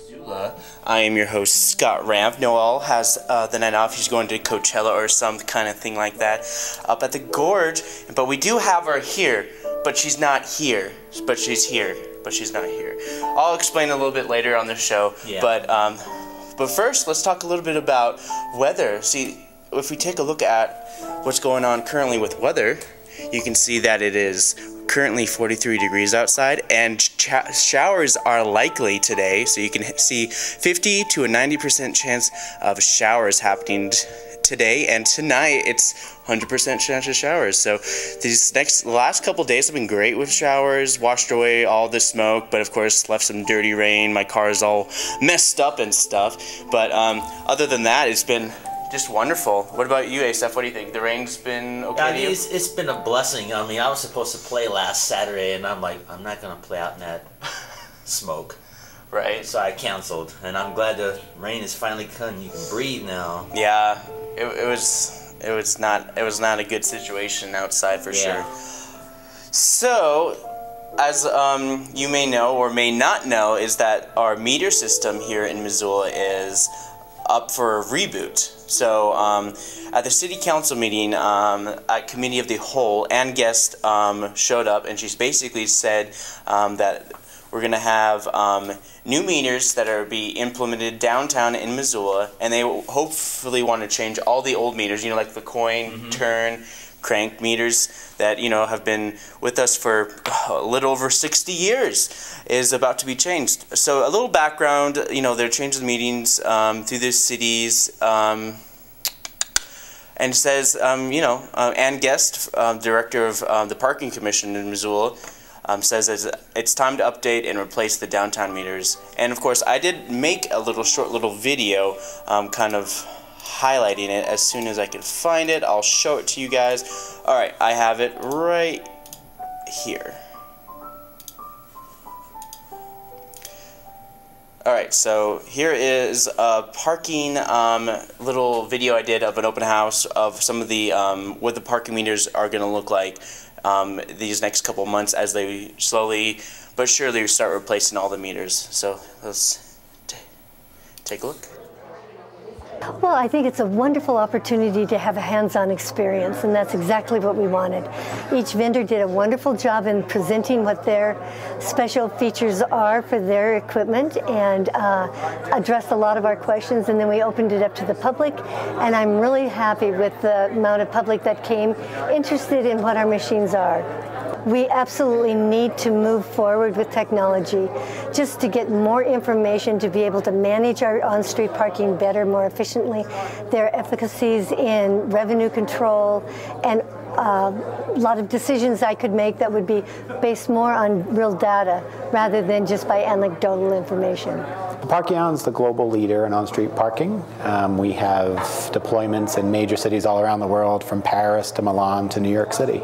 Missoula. I am your host, Scott Ramp. Noelle has the night off. She's going to Coachella or some kind of thing like that up at the Gorge. But we do have her here, but she's not here. But she's here, but she's not here. I'll explain a little bit later on the show. Yeah. But first, let's talk a little bit about weather. See, if we take a look at what's going on currently with weather, you can see that it is currently 43 degrees outside, and showers are likely today. So you can see 50 to a 90% chance of showers happening today, and tonight it's 100% chance of showers. So these last couple days have been great with showers, washed away all the smoke, but of course left some dirty rain. My car is all messed up and stuff. But other than that, it's been just wonderful. What about you, Asaph? What do you think? The rain's been okay? I mean, it's been a blessing. I mean, I was supposed to play last Saturday, and I'm like, I'm not going to play out in that smoke. Right. So I canceled, and I'm glad the rain is finally coming. You can breathe now. Yeah, it was not a good situation outside for sure. So, as you may know or may not know, is that our meter system here in Missoula is up for a reboot. So at the city council meeting at committee of the whole, Ann Guest showed up, and she's basically said that we're going to have new meters that are be implemented downtown in Missoula, and they hopefully want to change all the old meters, you know, like the coin, turn, crank meters that, you know, have been with us for a little over 60 years is about to be changed. So a little background, you know, they're changing the meetings through the cities, and says, you know, Ann Guest, director of the Parking Commission in Missoula, says it's time to update and replace the downtown meters. And of course, I did make a short little video kind of highlighting it. As soon as I can find it, I'll show it to you guys. Alright, I have it right here. Alright, so here is a parking little video I did of an open house of some of the what the parking meters are going to look like these next couple months as they slowly but surely start replacing all the meters. So let's take a look. Well, I think it's a wonderful opportunity to have a hands-on experience, and that's exactly what we wanted. Each vendor did a wonderful job in presenting what their special features are for their equipment, and addressed a lot of our questions, and then we opened it up to the public, and I'm really happy with the amount of public that came interested in what our machines are. We absolutely need to move forward with technology just to get more information to be able to manage our on-street parking better, more efficiently. There are efficacies in revenue control and a lot of decisions I could make that would be based more on real data rather than just by anecdotal information. Parkeon is the global leader in on-street parking. We have deployments in major cities all around the world, from Paris to Milan to New York City.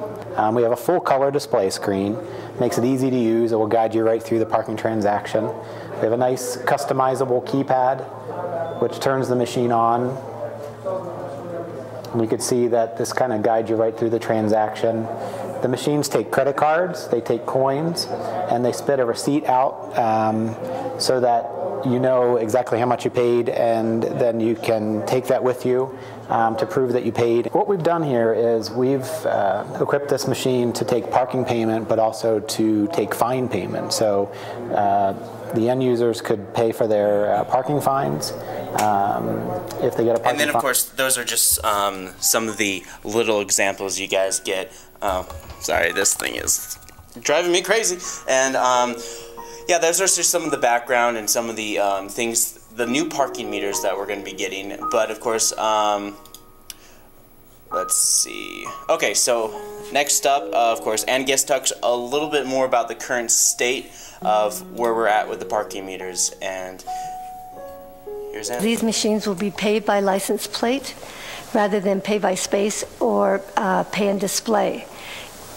We have a full color display screen. Makes it easy to use. It will guide you right through the parking transaction. We have a nice customizable keypad which turns the machine on. And you can see that this kind of guides you right through the transaction. The machines take credit cards, they take coins, and they spit a receipt out so that you know exactly how much you paid, and then you can take that with you to prove that you paid. What we've done here is we've equipped this machine to take parking payment, but also to take fine payment. So the end users could pay for their parking fines if they get a parking fine. And then, of course, those are just some of the little examples you guys get. Sorry, this thing is driving me crazy. And yeah, those are just some of the background and some of the things, the new parking meters that we're going to be getting. But of course, let's see. Okay, so next up, of course, Ann Guest talks a little bit more about the current state of where we're at with the parking meters. And here's Ann. These machines will be paid by license plate rather than pay by space or pay and display.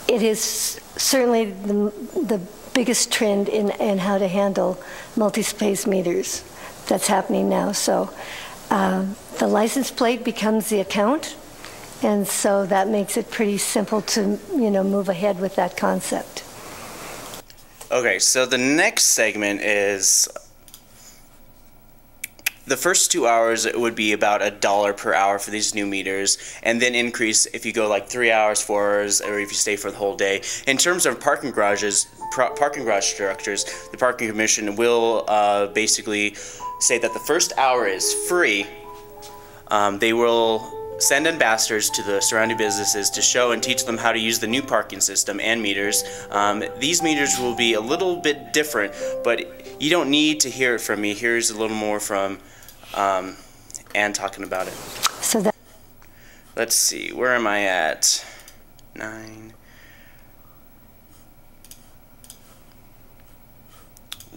It is certainly the biggest trend in how to handle multi-space meters that's happening now. So the license plate becomes the account, and so that makes it pretty simple to, you know, move ahead with that concept. Okay, so the next segment is the first 2 hours it would be about $1 per hour for these new meters, and then increase if you go like 3 hours, 4 hours, or if you stay for the whole day. In terms of parking garages, parking garage structures, the Parking Commission will basically say that the first hour is free. They will send ambassadors to the surrounding businesses to show and teach them how to use the new parking system and meters. These meters will be a little bit different, but you don't need to hear it from me. Here's a little more from Ann talking about it. So that. Let's see, where am I at? 9.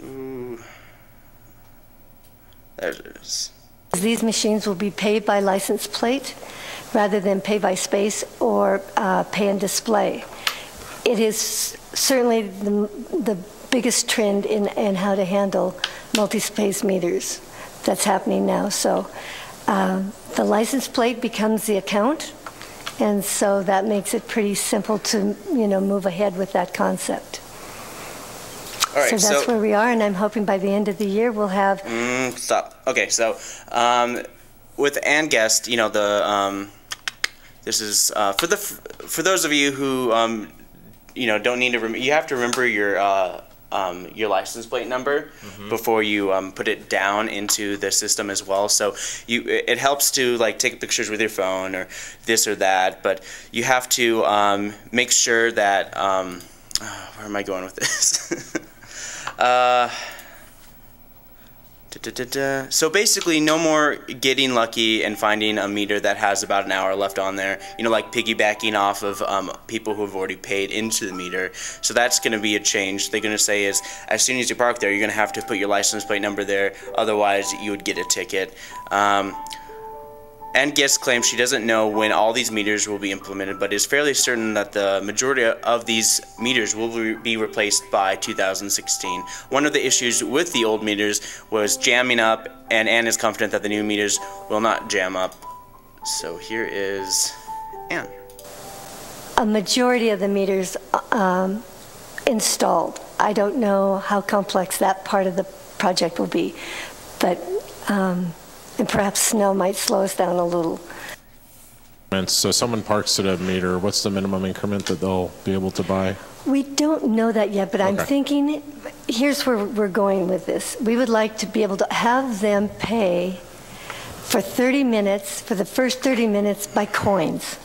Ooh. There it is. These machines will be paid by license plate rather than pay by space or pay and display. It is certainly the biggest trend in how to handle multi-space meters that's happening now. So the license plate becomes the account, and so that makes it pretty simple to move ahead with that concept. All right, so that's where we are, and I'm hoping by the end of the year we'll have. Stop. Okay, so with Ann Guest, this is for those of you who don't need to you have to remember your license plate number before you put it down into the system as well. So it helps to like take pictures with your phone or this or that, but you have to make sure that where am I going with this? So basically, no more getting lucky and finding a meter that has about an hour left on there, like piggybacking off of people who have already paid into the meter. So that's going to be a change. They're going to say is, as soon as you park there, you're going to have to put your license plate number there, otherwise you would get a ticket. And Guest claims she doesn't know when all these meters will be implemented, but is fairly certain that the majority of these meters will be replaced by 2016. One of the issues with the old meters was jamming up, and Ann is confident that the new meters will not jam up. So here is Ann. A majority of the meters installed. I don't know how complex that part of the project will be, but and perhaps snow might slow us down a little. So someone parks at a meter, what's the minimum increment that they'll be able to buy? We don't know that yet, but I'm thinking, here's where we're going with this. We would like to be able to have them pay for 30 minutes, for the first 30 minutes by coins,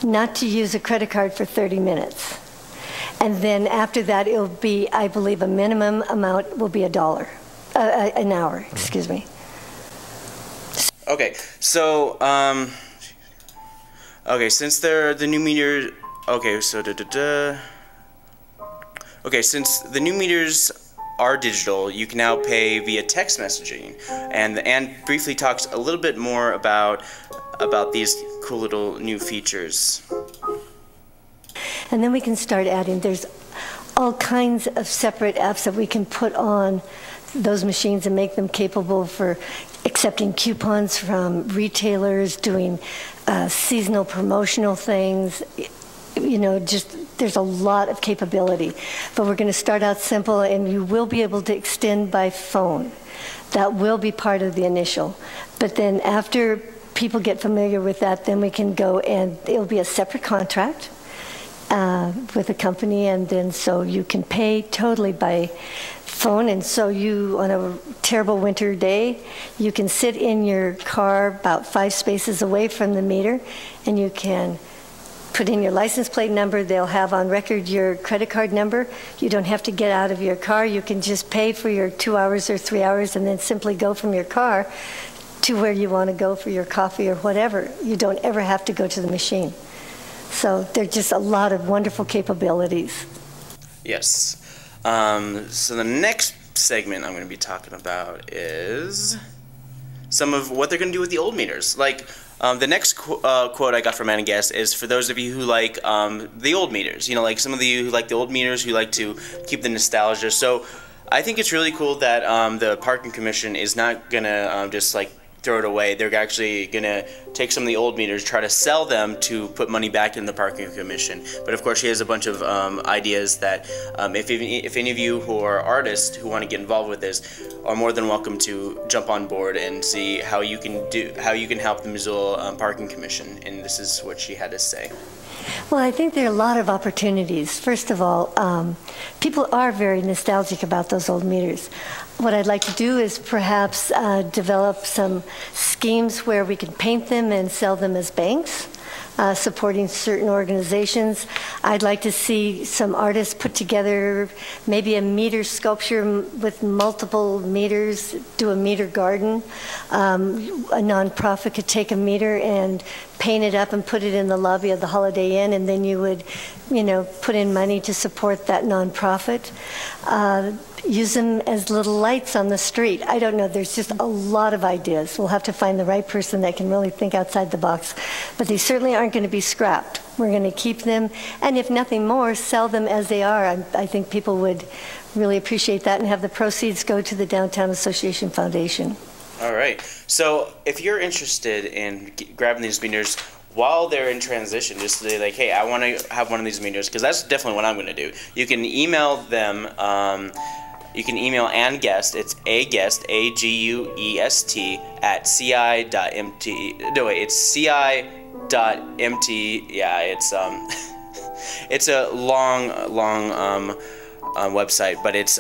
not to use a credit card for 30 minutes. And then after that, it'll be, I believe, a minimum amount will be $1, an hour, excuse me. Okay, so since they're the new meter, since the new meters are digital, you can now pay via text messaging, and Ann briefly talks a little bit more about these cool little new features. And then we can start adding, there's all kinds of separate apps that we can put on those machines and make them capable for accepting coupons from retailers, doing seasonal promotional things. Just there's a lot of capability. But we're going to start out simple, and you will be able to extend by phone. That will be part of the initial. But then after people get familiar with that, then we can go, and it'll be a separate contract with a company, and then so you can pay totally by phone. And so you, on a terrible winter day, you can sit in your car about 5 spaces away from the meter, and you can put in your license plate number. They'll have on record your credit card number. You don't have to get out of your car. You can just pay for your 2 hours or 3 hours and then simply go from your car to where you want to go for your coffee or whatever. You don't ever have to go to the machine. So there's just a lot of wonderful capabilities. Yes. So the next segment I'm going to be talking about is some of what they're going to do with the old meters. Like, the next quote I got from Ann Guest is for those of you who like the old meters. Like some of you who like the old meters, who like to keep the nostalgia. So I think it's really cool that the Parking Commission is not going to just like throw it away. They're actually going to take some of the old meters, try to sell them to put money back in the Parking Commission. But of course, she has a bunch of ideas that if any of you who are artists who want to get involved with this, are more than welcome to jump on board and see how you can help the Missoula Parking Commission. And this is what she had to say. Well, I think there are a lot of opportunities. First of all, people are very nostalgic about those old meters. What I'd like to do is perhaps develop some schemes where we can paint them and sell them as banks, supporting certain organizations. I'd like to see some artists put together maybe a meter sculpture with multiple meters, do a meter garden. A nonprofit could take a meter and paint it up and put it in the lobby of the Holiday Inn, and then you would, put in money to support that nonprofit. Use them as little lights on the street. I don't know, there's just a lot of ideas. We'll have to find the right person that can really think outside the box. But they certainly aren't going to be scrapped. We're going to keep them, and if nothing more, sell them as they are. I think people would really appreciate that and have the proceeds go to the Downtown Association Foundation. All right. So if you're interested in grabbing these meters while they're in transition, just say like, hey, I want to have one of these meters, because that's definitely what I'm going to do. You can email them. You can email @guest. It's aguest, AGUEST, at ci.mt. No, wait, it's ci.mt. Yeah, it's it's a long website, but it's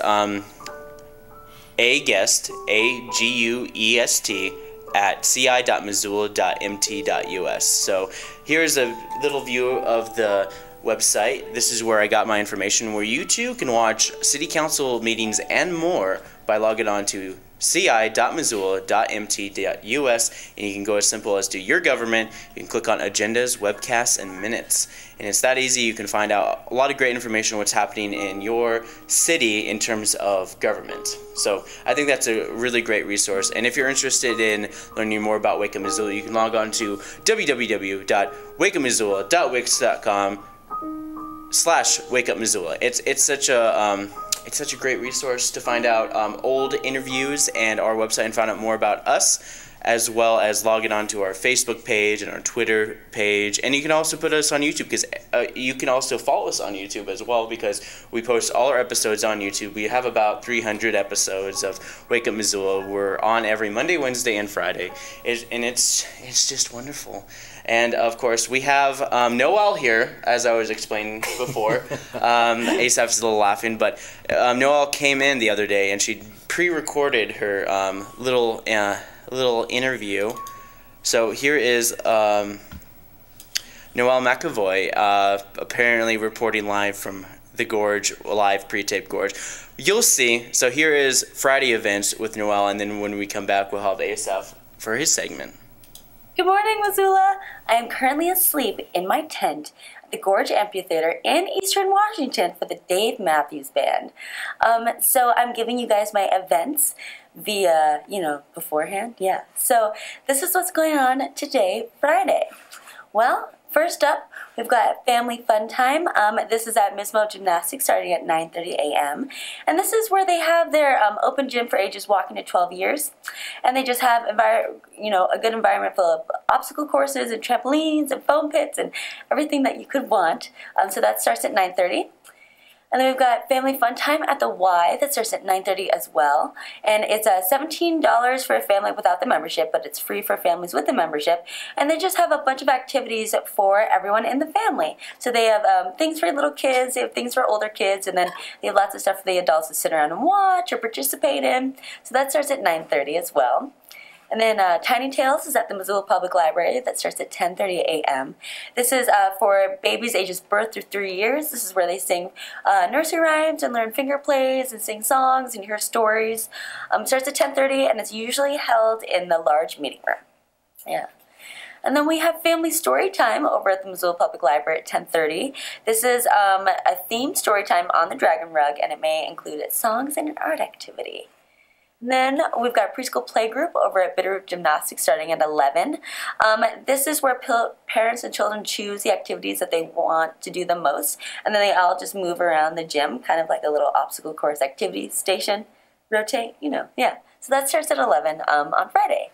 aguest, AGUEST, at ci.missoula.mt.us. So here's a little view of the website. This is where I got my information, where you too can watch city council meetings and more by logging on to ci.missoula.mt.us, and you can go as simple as to your government. You can click on agendas, webcasts, and minutes, and it's that easy. You can find out a lot of great information on what's happening in your city in terms of government. So I think that's a really great resource, and if you're interested in learning more about Wake Up Missoula, you can log on to www.wakeupmissoula.wix.com/wakeupmissoula. It's such a great resource to find out old interviews and our website, and find out more about us, as well as logging on to our Facebook page and our Twitter page. And you can also put us on YouTube, because you can also follow us on YouTube as well, because we post all our episodes on YouTube. We have about 300 episodes of Wake Up Missoula. We're on every Monday, Wednesday, and Friday, and it's just wonderful. And of course, we have Noelle here, as I was explaining before. Asaph's a little laughing, but Noelle came in the other day and she pre-recorded her little interview. So here is Noelle McAvoy, apparently reporting live from the Gorge, live pre-taped Gorge. You'll see. So here is Friday events with Noelle, and then when we come back, we'll have Asaph for his segment. Good morning, Missoula. I am currently asleep in my tent at the Gorge Amphitheater in Eastern Washington for the Dave Matthews Band. So I'm giving you guys my events via, beforehand. Yeah. So this is what's going on today, Friday. Well, first up, we've got Family Fun Time. This is at Mismo Gymnastics starting at 9:30 a.m. And this is where they have their open gym for ages walking to 12 years. And they just have a good environment full of obstacle courses and trampolines and foam pits and everything that you could want. So that starts at 9:30. And then we've got Family Fun Time at the Y that starts at 9:30 as well. And it's $17 for a family without the membership, but it's free for families with the membership. And they just have a bunch of activities for everyone in the family. So they have things for little kids, they have things for older kids, and then they have lots of stuff for the adults to sit around and watch or participate in. So that starts at 9:30 as well. And then Tiny Tales is at the Missoula Public Library. That starts at 10:30 a.m. This is for babies ages birth through 3 years. This is where they sing nursery rhymes and learn finger plays and sing songs and hear stories. It starts at 10:30, and it's usually held in the large meeting room. Yeah. And then we have Family Story Time over at the Missoula Public Library at 10:30. This is a themed story time on the Dragon Rug, and it may include songs and an art activity. Then we've got Preschool Playgroup over at Bitterroot Gymnastics starting at 11. This is where parents and children choose the activities that they want to do the most, and then they all just move around the gym, kind of like a little obstacle course activity station, rotate, yeah. So that starts at 11 on Friday.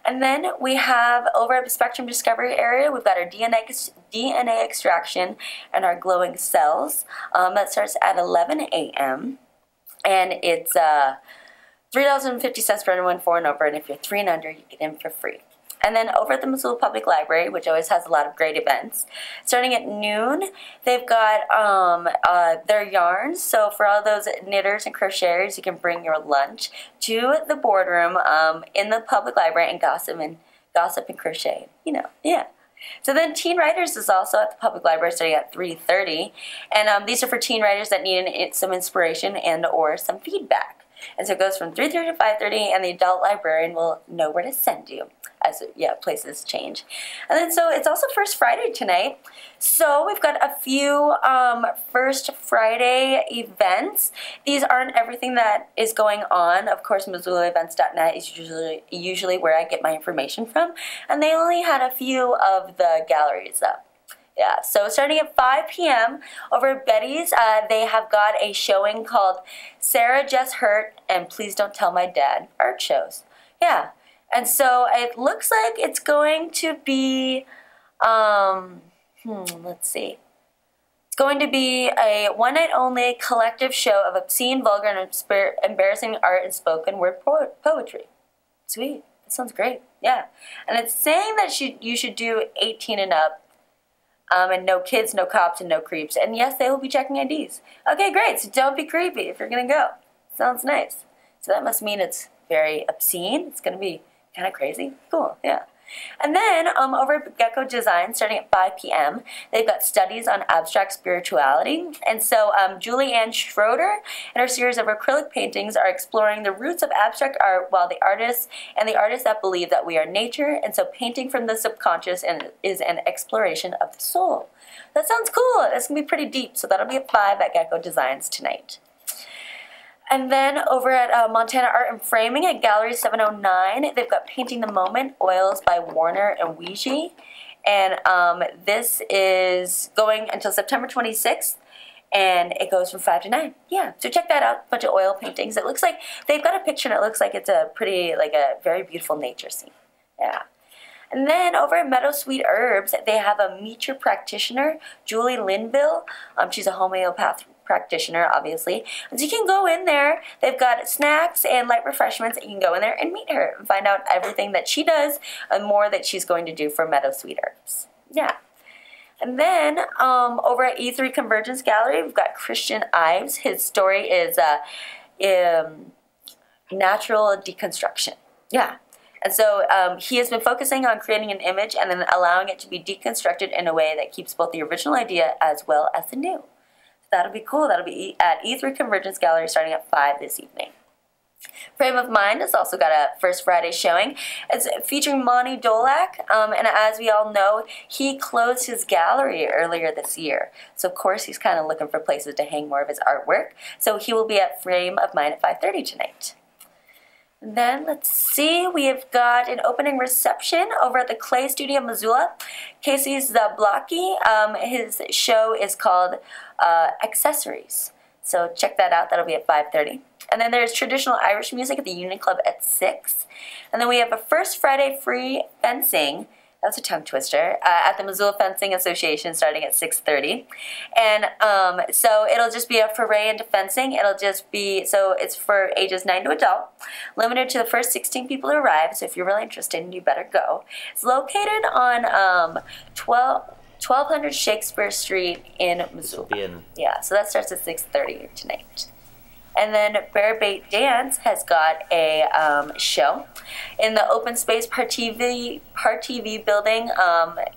And then we have over at the Spectrum Discovery area, we've got our DNA extraction and our glowing cells. That starts at 11 a.m. And it's $3.50 for anyone 4 and over, and if you're 3 and under, you get in for free. And then over at the Missoula Public Library, which always has a lot of great events, starting at noon, they've got their yarns. So for all those knitters and crocheters, you can bring your lunch to the boardroom in the public library and gossip and crochet. You know, yeah. So then Teen Writers is also at the public library starting at 3:30. And these are for teen writers that need some inspiration and or some feedback. And so it goes from 3:30 to 5:30, and the adult librarian will know where to send you as places change. And then so it's also First Friday tonight. So we've got a few First Friday events. These aren't everything that is going on. Of course, MissoulaEvents.net is usually where I get my information from, and they only had a few of the galleries up. Yeah, so starting at 5 p.m. over at Betty's, they have got a showing called Sarah Just Hurt and Please Don't Tell My Dad art shows. Yeah, and so it looks like it's going to be, let's see. It's going to be a one-night only collective show of obscene, vulgar, and embarrassing art and spoken word poetry. Sweet, that sounds great, yeah. And it's saying that you should do 18 and up. And no kids, no cops, and no creeps. And yes, they will be checking IDs. Okay, great. So don't be creepy if you're going to go. Sounds nice. So that must mean it's very obscene. It's going to be kind of crazy. Cool, yeah. And then over at Gecko Design, starting at 5 p.m., they've got studies on abstract spirituality. And so Julie Ann Schroeder and her series of acrylic paintings are exploring the roots of abstract art while the artists that believe that we are nature. And so painting from the subconscious is an exploration of the soul. That sounds cool. That's going to be pretty deep. So that'll be at 5 at Gecko Designs tonight. And then over at Montana Art and Framing at Gallery 709, they've got Painting the Moment, Oils by Warner and Ouija. And this is going until September 26th, and it goes from 5 to 9. Yeah, so check that out. A bunch of oil paintings. It looks like they've got a picture, and it looks like it's a pretty, like a very beautiful nature scene. Yeah. And then over at Meadow Sweet Herbs, they have a meet your practitioner, Julie Linville. She's a homeopath practitioner, obviously. And so you can go in there. They've got snacks and light refreshments, and you can go in there and meet her and find out everything that she does and more that she's going to do for Meadow Sweet Herbs. Yeah. And then over at E3 Convergence Gallery, we've got Christian Ives. His story is natural deconstruction. Yeah. And so he has been focusing on creating an image and then allowing it to be deconstructed in a way that keeps both the original idea as well as the new. So that'll be cool. That'll be at E3 Convergence Gallery starting at 5 this evening. Frame of Mind has also got a First Friday showing. It's featuring Monty Dolak, and as we all know, he closed his gallery earlier this year. So of course he's kind of looking for places to hang more of his artwork. So he will be at Frame of Mind at 5:30 tonight. And then, let's see, we have got an opening reception over at the Clay Studio Missoula. Casey Zablocki, his show is called Accessories. So check that out. That'll be at 5:30. And then there's traditional Irish music at the Union Club at 6. And then we have a First Friday free fencing. That's a tongue twister. At the Missoula Fencing Association starting at 6:30. And so it'll just be a foray into fencing. It'll just be, so it's for ages 9 to adult, limited to the first 16 people to arrive. So if you're really interested, you better go. It's located on 1200 Shakespeare Street in Missoula. Yeah, so that starts at 6:30 tonight. And then Bear Bait Dance has got a show in the Open Space Part TV building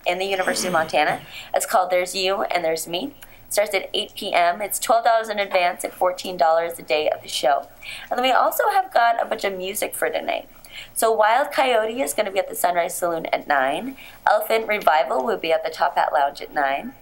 in the University of Montana. It's called There's You and There's Me. It starts at 8 p.m. It's $12 in advance and $14 a day of the show. And then we also have got a bunch of music for tonight. So Wild Coyote is going to be at the Sunrise Saloon at 9. Elephant Revival will be at the Top Hat Lounge at 9.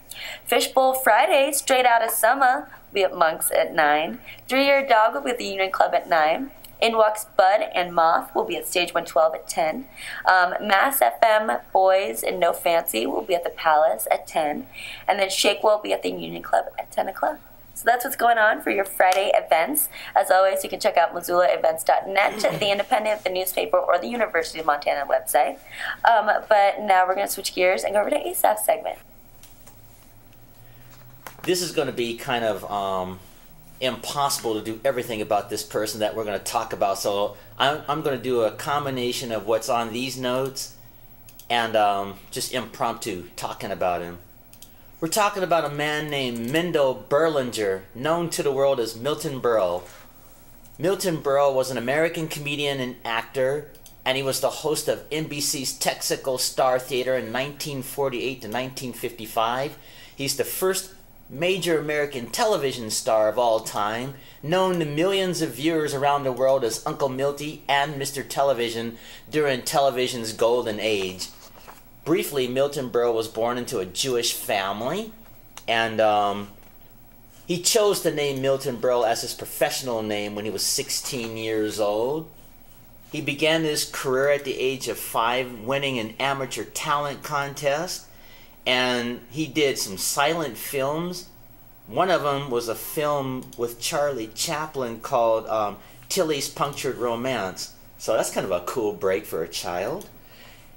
Fishbowl Friday, Straight Outta Summer, will be at Monk's at 9. 3-Year Dog will be at the Union Club at 9. In Walks Bud and Moth will be at Stage 112 at 10. Mass FM Boys and No Fancy will be at the Palace at 10. And then Shake will be at the Union Club at 10 o'clock. So that's what's going on for your Friday events. As always, you can check out MissoulaEvents.net, the Independent, the newspaper, or the University of Montana website. But now we're going to switch gears and go over to ASAP's segment. This is going to be kind of impossible to do everything about this person that we're going to talk about. So I'm going to do a combination of what's on these notes and just impromptu talking about him. We're talking about a man named Mendel Berlinger, known to the world as Milton Berle. Milton Berle was an American comedian and actor, and he was the host of NBC's Texaco Star Theater in 1948 to 1955. He's the first major American television star of all time, known to millions of viewers around the world as Uncle Milty and Mr. Television during television's golden age. Briefly, Milton Berle was born into a Jewish family, and he chose the name Milton Berle as his professional name when he was 16 years old. He began his career at the age of 5, winning an amateur talent contest, and he did some silent films. One of them was a film with Charlie Chaplin called Tilly's Punctured Romance. So that's kind of a cool break for a child.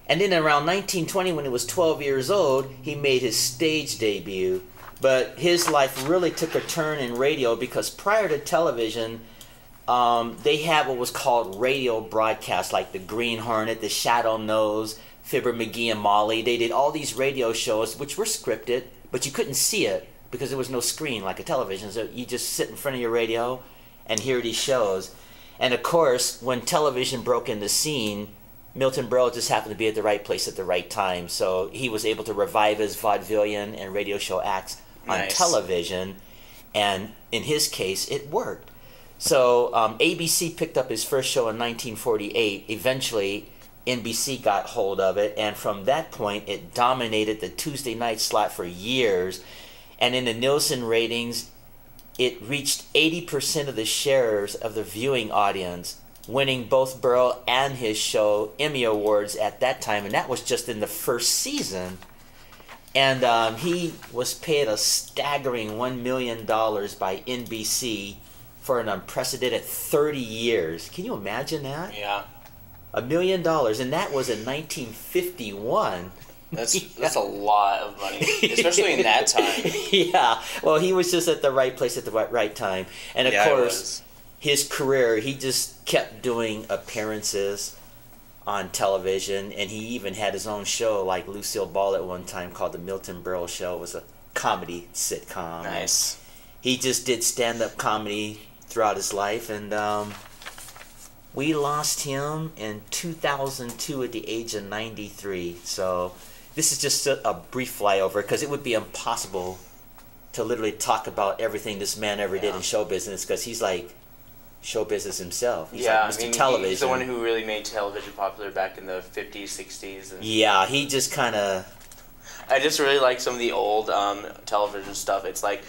And then around 1920, when he was 12 years old, he made his stage debut. But his life really took a turn in radio because prior to television, they had what was called radio broadcasts, like the Green Hornet, the Shadow Nose, Fibber McGee and Molly. They did all these radio shows, which were scripted, but you couldn't see it because there was no screen like a television. So you just sit in front of your radio and hear these shows. And of course, when television broke in the scene, Milton Berle just happened to be at the right place at the right time. So he was able to revive his vaudevillian and radio show acts on television. And in his case, it worked. So ABC picked up his first show in 1948. Eventually, NBC got hold of it. And from that point, it dominated the Tuesday night slot for years. And in the Nielsen ratings, it reached 80% of the shares of the viewing audience, winning both Berle and his show Emmy Awards at that time, and that was just in the first season. And he was paid a staggering $1 million by NBC for an unprecedented 30 years. Can you imagine that? Yeah. $1 million, and that was in 1951. That's a lot of money, especially in that time. Yeah. Well, he was just at the right place at the right time, and of course, his career, he just kept doing appearances on television, and he even had his own show like Lucille Ball at one time called The Milton Berle Show. It was a comedy sitcom. Nice. He just did stand-up comedy throughout his life, and we lost him in 2002 at the age of 93. So this is just a brief flyover because it would be impossible to literally talk about everything this man ever did in show business because he's like show business himself. He's like Mr. Television. He's the one who really made television popular back in the 50s, 60s. And yeah, he just kind of... I just really like some of the old television stuff. It's like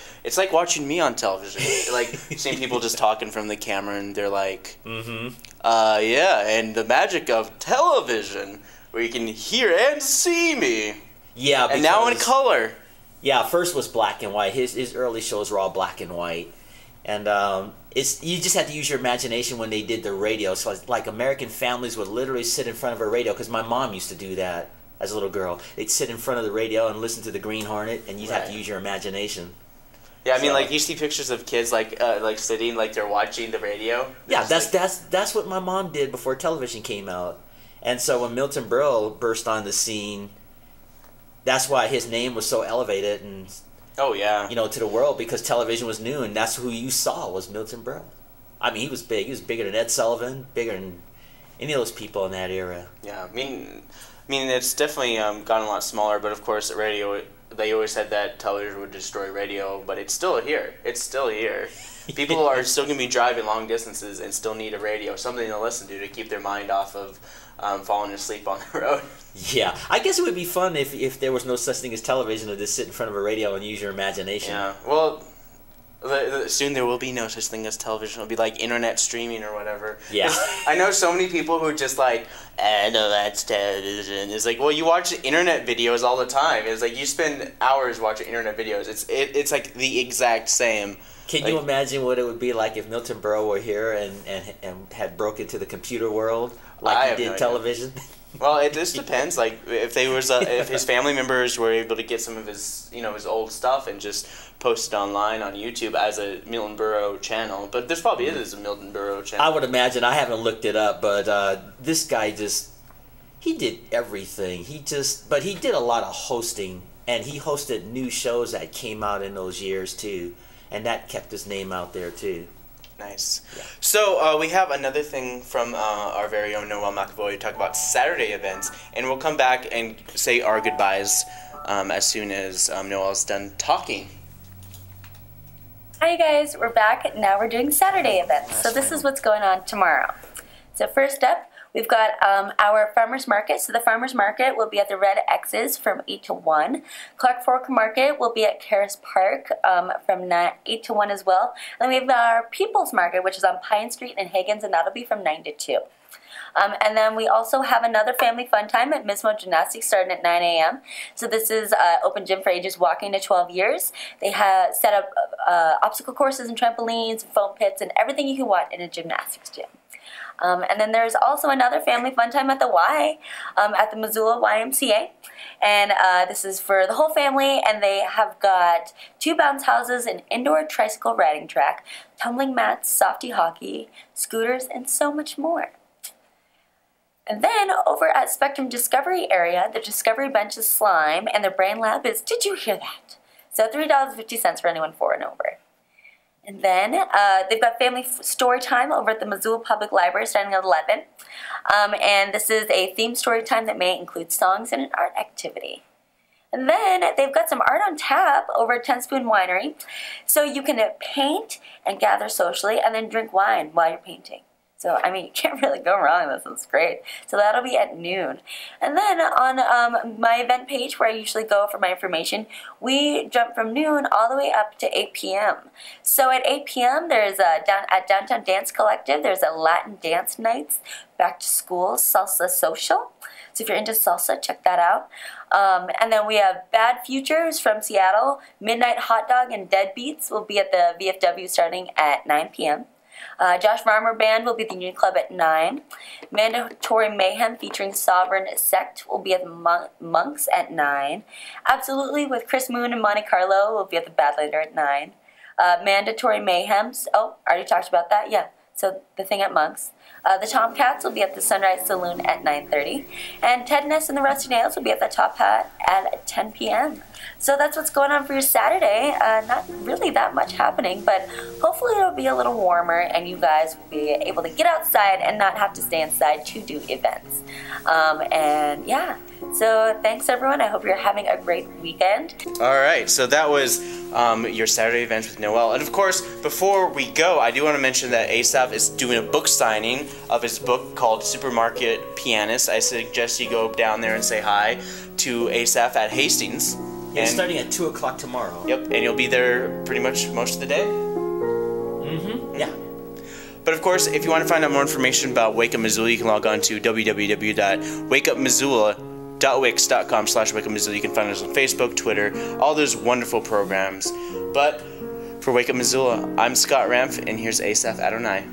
watching me on television. Like seeing people just talking from the camera and they're like, yeah, and the magic of television where you can hear and see me. Yeah, and now in color. Yeah, first was black and white. His early shows were all black and white. And you just had to use your imagination when they did the radio. So like American families would literally sit in front of a radio, because my mom used to do that as a little girl. They'd sit in front of the radio and listen to the Green Hornet, and you'd have to use your imagination. Yeah, I mean, like you see pictures of kids like sitting like they're watching the radio. Yeah, that's what my mom did before television came out. And so when Milton Berle burst on the scene, that's why his name was so elevated and to the world, because television was new, and that's who you saw was Milton Berle. I mean, he was big. He was bigger than Ed Sullivan, bigger than any of those people in that era. Yeah, I mean, it's definitely gotten a lot smaller, but of course, radio. They always said that television would destroy radio, but it's still here. It's still here. People are still going to be driving long distances and still need a radio, something to listen to keep their mind off of falling asleep on the road. Yeah, I guess it would be fun if there was no such thing as television, to just sit in front of a radio and use your imagination. Yeah, well, soon there will be no such thing as television. It'll be like internet streaming or whatever. Yeah. I know so many people who are just like, no, that's television. It's like, well, you watch internet videos all the time. It's like you spend hours watching internet videos. It's like the exact same. Can you imagine what it would be like if Milton Berle were here and had broke into the computer world like he did television? Well, it just depends. Like if if his family members were able to get some of his his old stuff and just post it online on YouTube as a Milton Burrow channel. But this probably is a Milton Burrow channel. I would imagine. I haven't looked it up, but this guy he did everything. But he did a lot of hosting, and he hosted new shows that came out in those years too, and that kept his name out there too. Nice. Yeah. So we have another thing from our very own Noelle McAvoy to talk about Saturday events, and we'll come back and say our goodbyes as soon as Noelle's done talking. Hi guys, we're back. Now we're doing Saturday events. So this is what's going on tomorrow. So first up, we've got our farmers market. So the farmers market will be at the Red X's from 8 to 1. Clark Fork Market will be at Caris Park from 8 to 1 as well. And then we have our People's Market, which is on Pine Street in Higgins, and that'll be from 9 to 2. And then we also have another family fun time at Mismo Gymnastics starting at 9 a.m. So this is open gym for ages walking to 12 years. They have set up obstacle courses and trampolines, foam pits, and everything you can want in a gymnastics gym. And then there's also another family fun time at the Y, at the Missoula YMCA. And this is for the whole family, and they have got 2 bounce houses, an indoor tricycle riding track, tumbling mats, softy hockey, scooters, and so much more. And then over at Spectrum Discovery area, the Discovery Bench is slime, and the Brain Lab is, did you hear that? So $3.50 for anyone 4 and over. And then they've got family story time over at the Missoula Public Library starting at 11. And this is a themed story time that may include songs and an art activity. And then they've got some art on tap over at 10 Spoon Winery. So you can paint and gather socially and then drink wine while you're painting. So, I mean, you can't really go wrong. This is great. So that'll be at noon. And then on my event page where I usually go for my information, we jump from noon all the way up to 8 p.m. So at 8 p.m., there's at Downtown Dance Collective, there's a Latin dance nights, back to school, salsa social. So if you're into salsa, check that out. And then we have Bad Futures from Seattle, Midnight Hot Dog and Deadbeats will be at the VFW starting at 9 p.m. Josh Farmer Band will be at the Union Club at 9. Mandatory Mayhem featuring Sovereign Sect will be at the Monks at 9. Absolutely with Chris Moon and Monte Carlo will be at the Badlander at 9. Mandatory Mayhems, oh, already talked about that, yeah. So the thing at Monks. The Tomcats will be at the Sunrise Saloon at 9:30. And Ted Ness and the Rusty Nails will be at the Top Hat at 10 p.m. So that's what's going on for your Saturday. Not really that much happening, but hopefully it'll be a little warmer and you guys will be able to get outside and not have to stay inside to do events. And yeah, so thanks everyone. I hope you're having a great weekend. All right, so that was your Saturday event with Noelle. And of course, before we go, I do want to mention that Asaph is doing a book signing of his book called Supermarket Pianist. I suggest you go down there and say hi to Asaph at Hastings. It's starting at 2 o'clock tomorrow. Yep, and you'll be there pretty much most of the day. Mm-hmm, yeah. But of course, if you want to find out more information about Wake Up Missoula, you can log on to www.wakeupmissoula.wix.com/wakeupmissoula. You can find us on Facebook, Twitter, all those wonderful programs. But for Wake Up Missoula, I'm Scott Ramf, and here's Asaph Adonai.